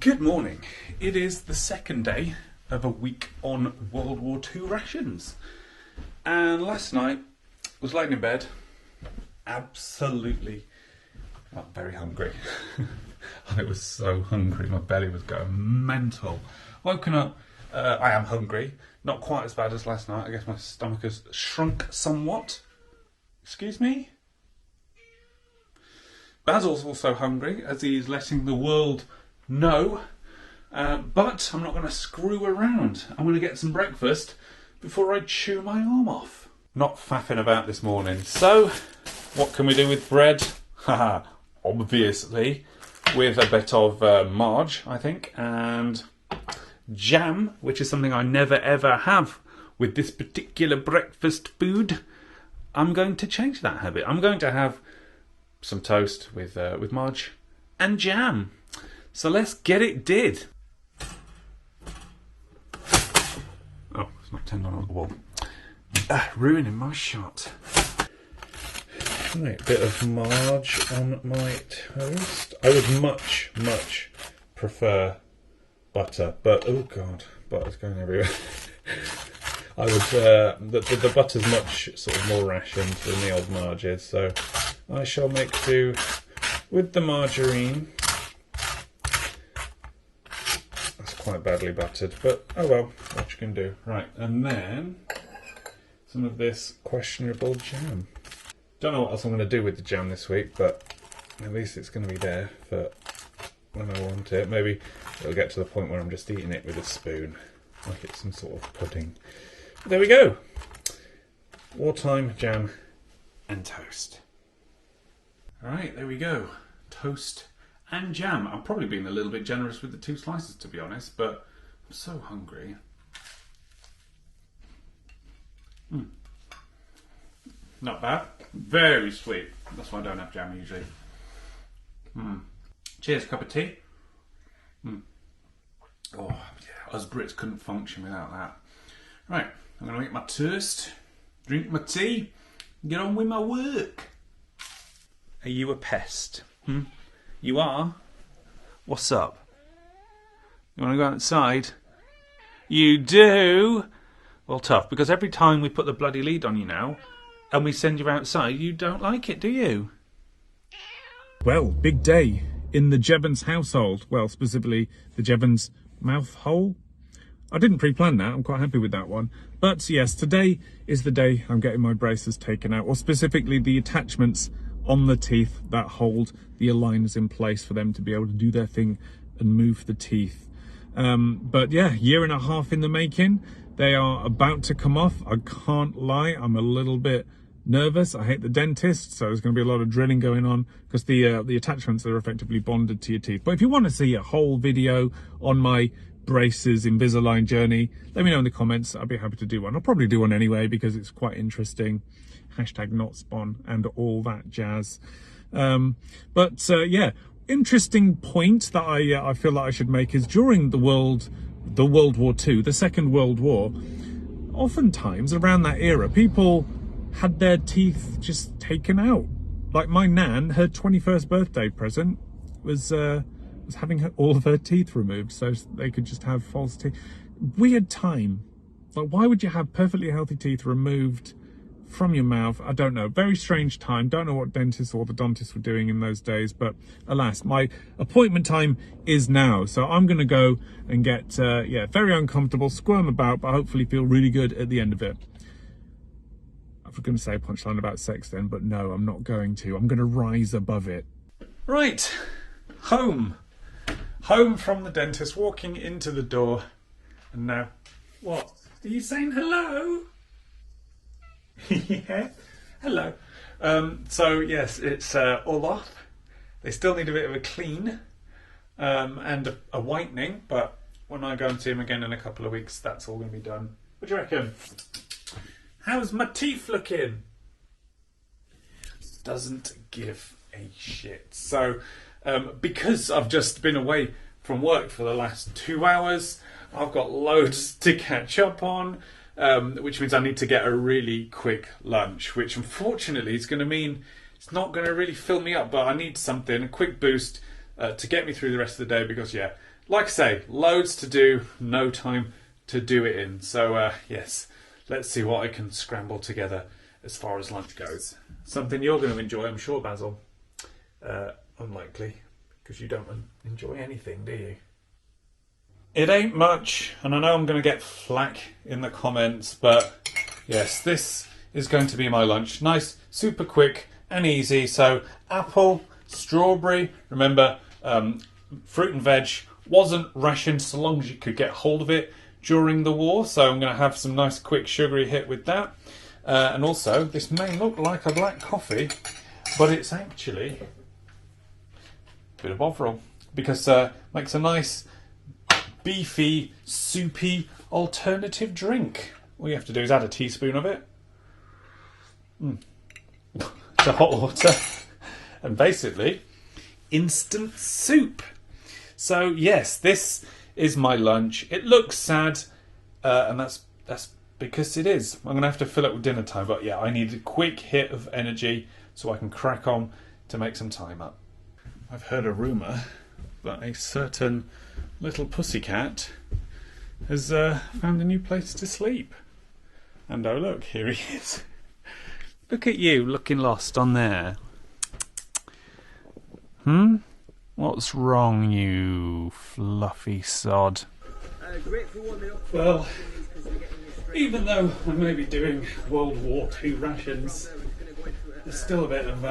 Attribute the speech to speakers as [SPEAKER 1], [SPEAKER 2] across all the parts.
[SPEAKER 1] Good morning. It is the second day of a week on World War II rations. And last night, I was laying in bed, absolutely, very hungry. I was so hungry, my belly was going mental. Woken up, I am hungry, not quite as bad as last night. I guess my stomach has shrunk somewhat. Excuse me? Basil's also hungry, as he is letting the world know. But I'm not going to screw around. I'm going to get some breakfast before I chew my arm off. Not faffing about this morning. So, what can we do with bread? Haha, obviously, with a bit of marge, I think, and jam, which is something I never ever have with this particular breakfast food. I'm going to change that habit. I'm going to have some toast with marge and jam. So let's get it did. Oh, it's not turned on at the wall. Ruining my shot. Right, a bit of marge on my toast. I would much prefer butter, but oh god, butter's going everywhere. I would, the butter's much sort of more rationed than the old marge is, so I shall make do with the margarine. That's quite badly buttered, but oh well, what you can do. Right, and then some of this questionable jam. Don't know what else I'm going to do with the jam this week, but at least it's going to be there for when I want it. Maybe it'll get to the point where I'm just eating it with a spoon, like it's some sort of pudding. But there we go. Wartime jam and toast. Alright, there we go. Toast and jam. I'm probably being a little bit generous with the 2 slices, to be honest, but I'm so hungry. Not bad. Very sweet. That's why I don't have jam usually. Cheers, cup of tea. Oh, yeah, us Brits couldn't function without that. Right, I'm going to make my toast, drink my tea, and get on with my work. Are you a pest? You are? What's up? You want to go outside? You do? Well, tough, because every time we put the bloody lead on you now, and we send you outside, you don't like it, do you? Well, big day in the Jevons household. Well, specifically the Jevons mouth hole. I didn't pre-plan that. I'm quite happy with that one. But yes, today is the day I'm getting my braces taken out, or specifically the attachments on the teeth that hold the aligners in place for them to be able to do their thing and move the teeth. But yeah, 1.5 years in the making. They are about to come off. I can't lie, I'm a little bit nervous. I hate the dentist, so there's going to be a lot of drilling going on because the attachments are effectively bonded to your teeth. But if you want to see a whole video on my braces Invisalign journey, let me know in the comments. I'll be happy to do one. I'll probably do one anyway because it's quite interesting. #NotSpon and all that jazz. Yeah, interesting point that I feel like I should make is during the World War II, the Second World War, oftentimes around that era, people had their teeth just taken out. Like my nan, her 21st birthday present was having all of her teeth removed so they could just have false teeth. Weird time. Like, why would you have perfectly healthy teeth removed from your mouth? I don't know. Very strange time. Don't know what dentists or orthodontists were doing in those days, but alas, my appointment time is now. So I'm going to go and get, very uncomfortable, squirm about, but hopefully feel really good at the end of it. I was going to say a punchline about sex then, but no, I'm not going to. I'm going to rise above it. Right. Home from the dentist, walking into the door, and now, what? Are you saying hello? Yeah, hello. So yes, it's all off. They still need a bit of a clean and a whitening, but when I go and see him again in a couple of weeks, that's all going to be done. What do you reckon? How's my teeth looking? Doesn't give a shit. So because I've just been away from work for the last 2 hours, I've got loads to catch up on. Which means I need to get a really quick lunch, which unfortunately is going to mean it's not going to really fill me up, but I need something, a quick boost to get me through the rest of the day because, yeah, like I say, loads to do, no time to do it in. So, yes, let's see what I can scramble together as far as lunch goes. Something you're going to enjoy, I'm sure, Basil. Unlikely, because you don't enjoy anything, do you? It ain't much, and I know I'm going to get flack in the comments, but yes, this is going to be my lunch. Nice, super quick and easy. So, apple, strawberry, remember, fruit and veg wasn't rationed so long as you could get hold of it during the war, so I'm going to have some nice quick sugary hit with that. And also, this may look like a black coffee, but it's actually a bit of Bovril, because it makes a nice beefy, soupy alternative drink. All you have to do is add a teaspoon of it to hot water, and basically instant soup. So yes, this is my lunch. It looks sad, and that's because it is. I'm going to have to fill it with dinner time, but yeah, I need a quick hit of energy so I can crack on to make some time up. I've heard a rumour that a certain little pussycat has found a new place to sleep. And oh look, here he is. Look at you, looking lost on there. What's wrong, you fluffy sod? Well, even though I may be doing World War II rations, there's still a bit of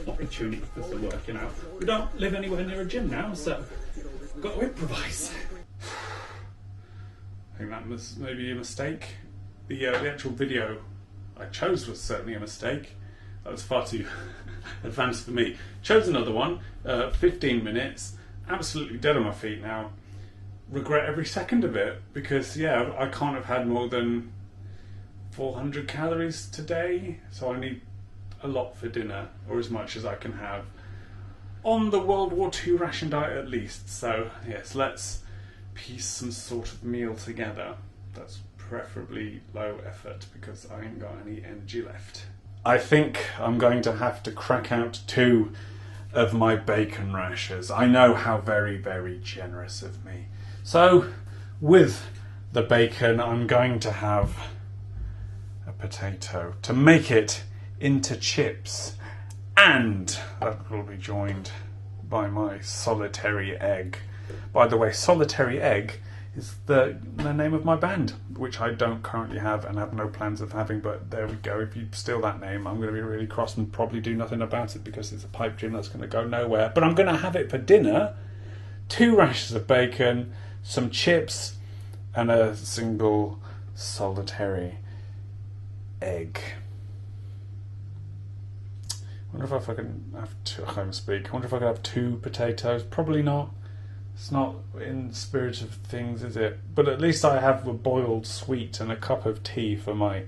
[SPEAKER 1] opportunity for some work, you know. We don't live anywhere near a gym now, so we've got to improvise. I think that was maybe a mistake. The actual video I chose was certainly a mistake. That was far too advanced for me. Chose another one, 15 minutes, absolutely dead on my feet now. Regret every second of it, because yeah, I can't have had more than 400 calories today, so I need a lot for dinner, or as much as I can have on the World War II ration diet at least. So yes, let's piece some sort of meal together that's preferably low effort, because I ain't got any energy left. I think I'm going to have to crack out 2 of my bacon rashers. I know how very, very generous of me. So, with the bacon, I'm going to have a potato to make it into chips. And that will be joined by my solitary egg. By the way, solitary egg is the name of my band, which I don't currently have and have no plans of having, but there we go. If you steal that name, I'm going to be really cross and probably do nothing about it, because it's a pipe dream that's going to go nowhere. But I'm going to have it for dinner. 2 rashers of bacon, some chips, and a single solitary egg. I wonder if I can have 2. I can't even speak. I wonder if I could have 2 potatoes. Probably not. It's not in the spirit of things, is it? But at least I have a boiled sweet and a cup of tea for my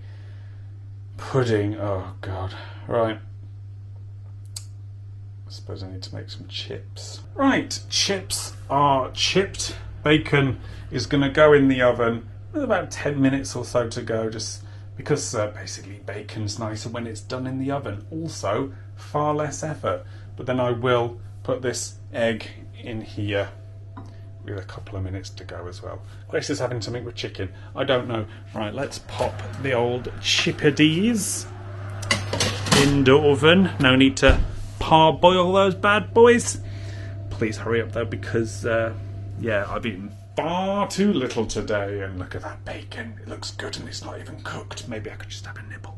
[SPEAKER 1] pudding. Oh, God. Right. I suppose I need to make some chips. Right, chips are chipped. Bacon is going to go in the oven with about 10 minutes or so to go, just because basically bacon's nicer when it's done in the oven. Also, far less effort. But then I will put this egg in here with a couple of minutes to go as well. Grace is having something with chicken. I don't know. Right, let's pop the old chippies in the oven. No need to parboil those bad boys. Please hurry up though, because yeah, I've eaten far too little today, and look at that bacon. It looks good and it's not even cooked. Maybe I could just have a nibble.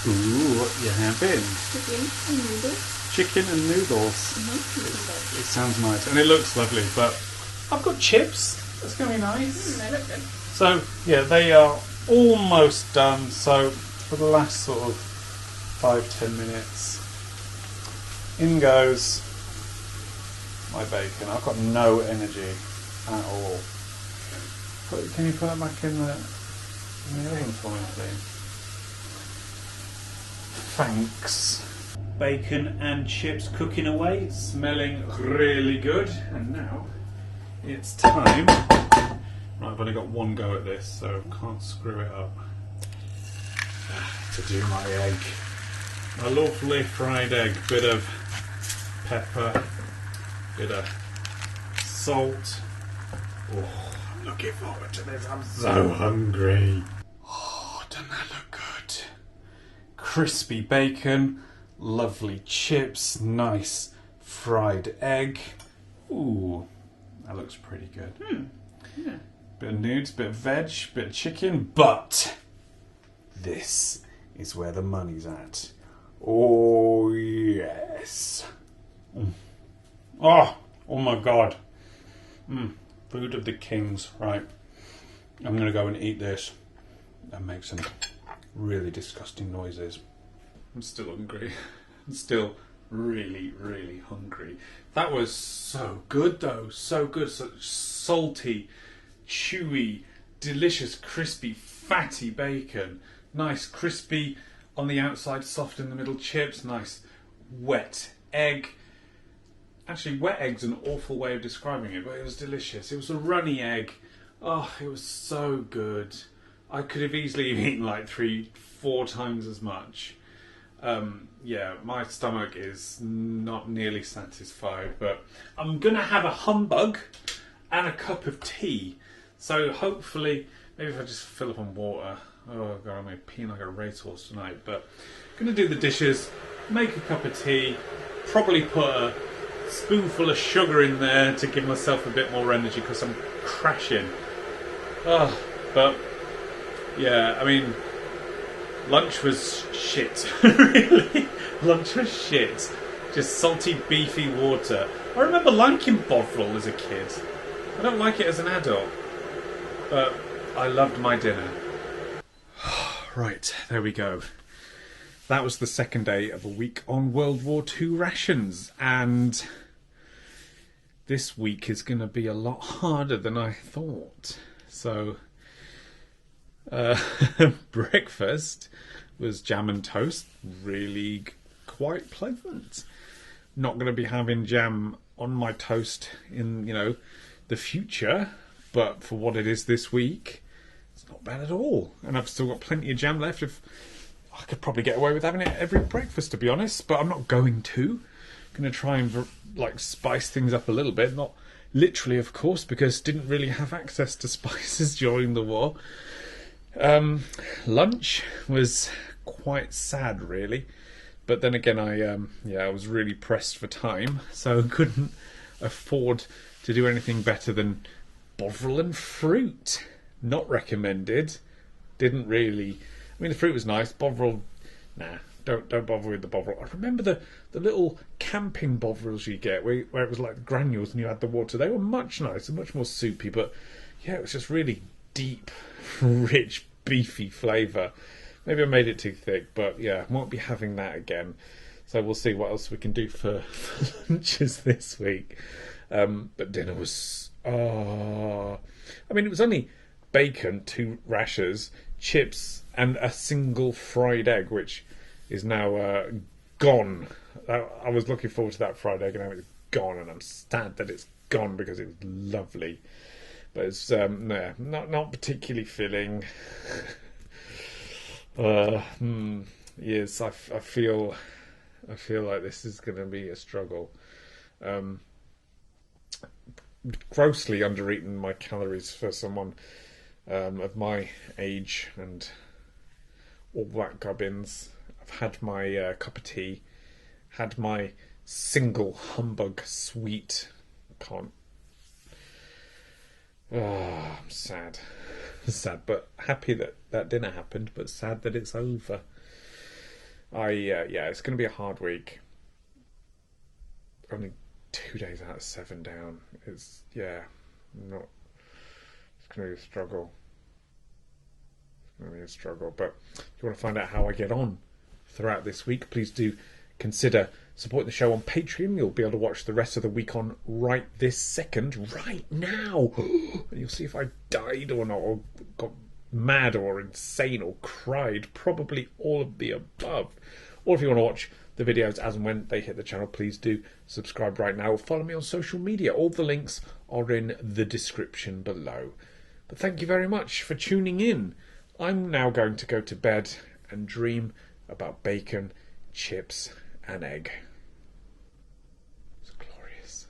[SPEAKER 1] Ooh, what you having?
[SPEAKER 2] Chicken and noodles.
[SPEAKER 1] Chicken and noodles. It sounds nice and it looks lovely, but I've got chips. That's going to be nice.
[SPEAKER 2] They look good.
[SPEAKER 1] So, yeah, they are almost done. So, for the last sort of 5-10 minutes, in goes my bacon. I've got no energy at all. Can you put that back in the oven for me, please? Thanks. Bacon and chips cooking away, smelling really good. And now it's time. Right, I've only got one go at this, so can't screw it up. To do my egg. My lovely fried egg. Bit of pepper, bit of salt. Oh, I'm looking forward to this. I'm so hungry. Oh, doesn't that look good? Crispy bacon, lovely chips, nice fried egg. Ooh, that looks pretty good.
[SPEAKER 2] Yeah.
[SPEAKER 1] Bit of nudes, bit of veg, bit of chicken, but this is where the money's at. Oh, yes. Oh my God. Food of the kings. Right. I'm going to go and eat this and make some really disgusting noises. I'm still hungry. I'm still really, really hungry. That was so good though. So good. Such salty, chewy, delicious, crispy, fatty bacon. Nice, crispy on the outside, soft in the middle chips. Nice, wet egg. Actually, wet egg's an awful way of describing it, but it was delicious. It was a runny egg. Oh, it was so good. I could have easily eaten like 3-4 times as much. Yeah, my stomach is not nearly satisfied, but I'm going to have a humbug and a cup of tea. So hopefully, maybe if I just fill up on water. Oh God, I'm going to pee like a racehorse tonight. But I'm going to do the dishes, make a cup of tea, probably put a spoonful of sugar in there to give myself a bit more energy because I'm crashing. Oh, but yeah, I mean, lunch was shit. Really, lunch was shit. Just salty, beefy water. I remember liking Bovril as a kid. I don't like it as an adult, but I loved my dinner. Right, there we go. That was the second day of a week on World War II rations, and this week is going to be a lot harder than I thought. So, breakfast was jam and toast, really quite pleasant. Not going to be having jam on my toast in, the future, but for what it is this week, it's not bad at all. And I've still got plenty of jam left. If I could probably get away with having it every breakfast, to be honest, but I'm not going to. I'm going to try and spice things up a little bit. Not literally, of course, because didn't really have access to spices during the war. Lunch was quite sad, really. But then again, I was really pressed for time, so couldn't afford to do anything better than Bovril and fruit. Not recommended. Didn't really. I mean, the fruit was nice. Bovril, nah, don't bother with the Bovril. I remember the little camping Bovrils you get where it was like granules and you had the water. They were much nicer, much more soupy, but yeah, it was just really deep, rich, beefy flavour. Maybe I made it too thick, but yeah, won't be having that again. So we'll see what else we can do for lunches this week. But dinner was... I mean, it was only bacon, 2 rashers, chips, and a single fried egg, which is now gone. I was looking forward to that fried egg, and now it's gone, and I'm sad that it's gone because it was lovely. But it's not particularly filling. Yes, I feel like this is going to be a struggle. Grossly under-eaten my calories for someone of my age and all that gubbins. I've had my cup of tea, had my single humbug sweet. I'm sad. Sad, but happy that dinner happened, but sad that it's over. It's going to be a hard week. Only 2 days out of 7 down. It's going to be a struggle. It's going to be a struggle. But if you want to find out how I get on throughout this week, please do consider supporting the show on Patreon. You'll be able to watch the rest of the week on right this second, right now. And you'll see if I died or not, or got mad or insane or cried. Probably all of the above. Or if you want to watch the videos as and when they hit the channel, please do subscribe right now or follow me on social media. All the links are in the description below. But thank you very much for tuning in. I'm now going to go to bed and dream about bacon, chips and egg. It's glorious.